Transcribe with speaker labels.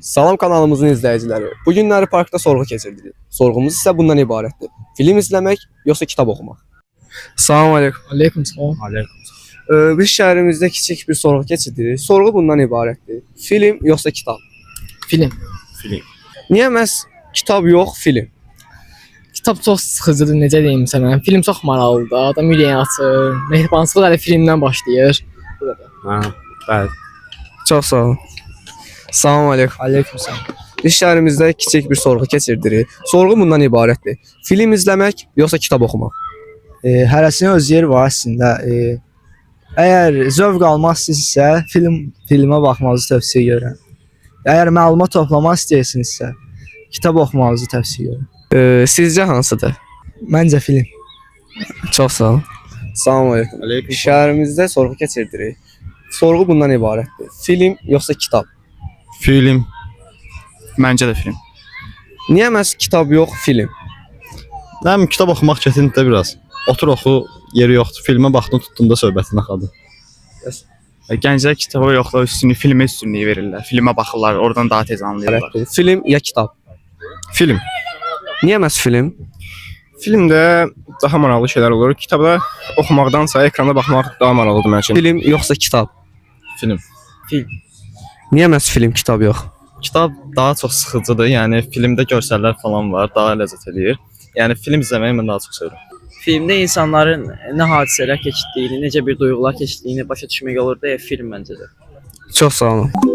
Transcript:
Speaker 1: Salam kanalımızın izləyiciləri. Bu günləri parkda sorğu keçirdik. Sorğumuz isə bundan ibarətdir. Film izləmək yoxsa kitab oxumaq? Salam aleyküm.
Speaker 2: Aleyküm selam.
Speaker 1: Biz şəhərimizdə kiçik bir sorğu keçirdik. Sorğu bundan ibarətdir. Film yoxsa kitab?
Speaker 2: Film.
Speaker 1: Niyə məhz kitab yox, film?
Speaker 2: Kitap çok sıxıcıdır, necə deyim sənə. Film çox maraqlıdır. Adam ürəyi açır. Mehribansızlıq hələ filmdən başlayır.
Speaker 1: Bəli. Çox sağ olun. Salam aleyküm.
Speaker 2: Aleyküm selam.
Speaker 1: Biz şəhərimizdə kiçik bir sorğu keçirdik. Sorğu bundan ibarətdir. Film izləmək yoxsa kitab oxumaq?
Speaker 3: Hərəsinin öz yeri var əslində. Əgər zövq almaq istəyirsinizsə, filmə baxmanızı tövsiyə edirəm. Əgər məlumat toplamaq istəyirsinizsə, kitab oxumağınızı tövsiyə edirəm.
Speaker 1: Sizcə hansıdır?
Speaker 3: Məncə film.
Speaker 1: Çox sağ olun. Salam aleyküm.
Speaker 4: Aleyküm.
Speaker 1: Şəhərimizdə sorğu keçirdik. Sorğu bundan ibarətdir. Film yoxsa kitab?
Speaker 4: Film. Məncə də film.
Speaker 1: Niyə məhz kitab yox, film?
Speaker 4: Həm kitab oxumaq çətindir biraz. Otur oxu, yeri yoxdur. Filmə baxdın, tutdun da söhbətinə xadı.
Speaker 5: Gənclər kitaba yox da filmə üstünlüyü verirlər. Filmə baxırlar, oradan daha tez anlayırlar.
Speaker 1: Film ya kitab?
Speaker 4: Film.
Speaker 1: Niyə məhz film?
Speaker 6: Filmdə daha maraqlı şeylər olur. Kitabda oxumaqdansa ekranda baxmaq daha maraqlıdır mənim üçün.
Speaker 1: Film yoxsa kitab?
Speaker 4: Film.
Speaker 1: Niyə məhz film, kitab yox?
Speaker 4: Kitab daha çox sıxıcıdır. Yəni filmdə görsəllər falan var, daha ləzzət eləyir. Yəni film izləməyi mən daha çox sevirəm.
Speaker 7: Filmdə insanların nə hadisələr keçirdiyini, necə bir duyğular keçirdiyini başa düşmək olur deyə film məncədir.
Speaker 1: Çox sağ olun.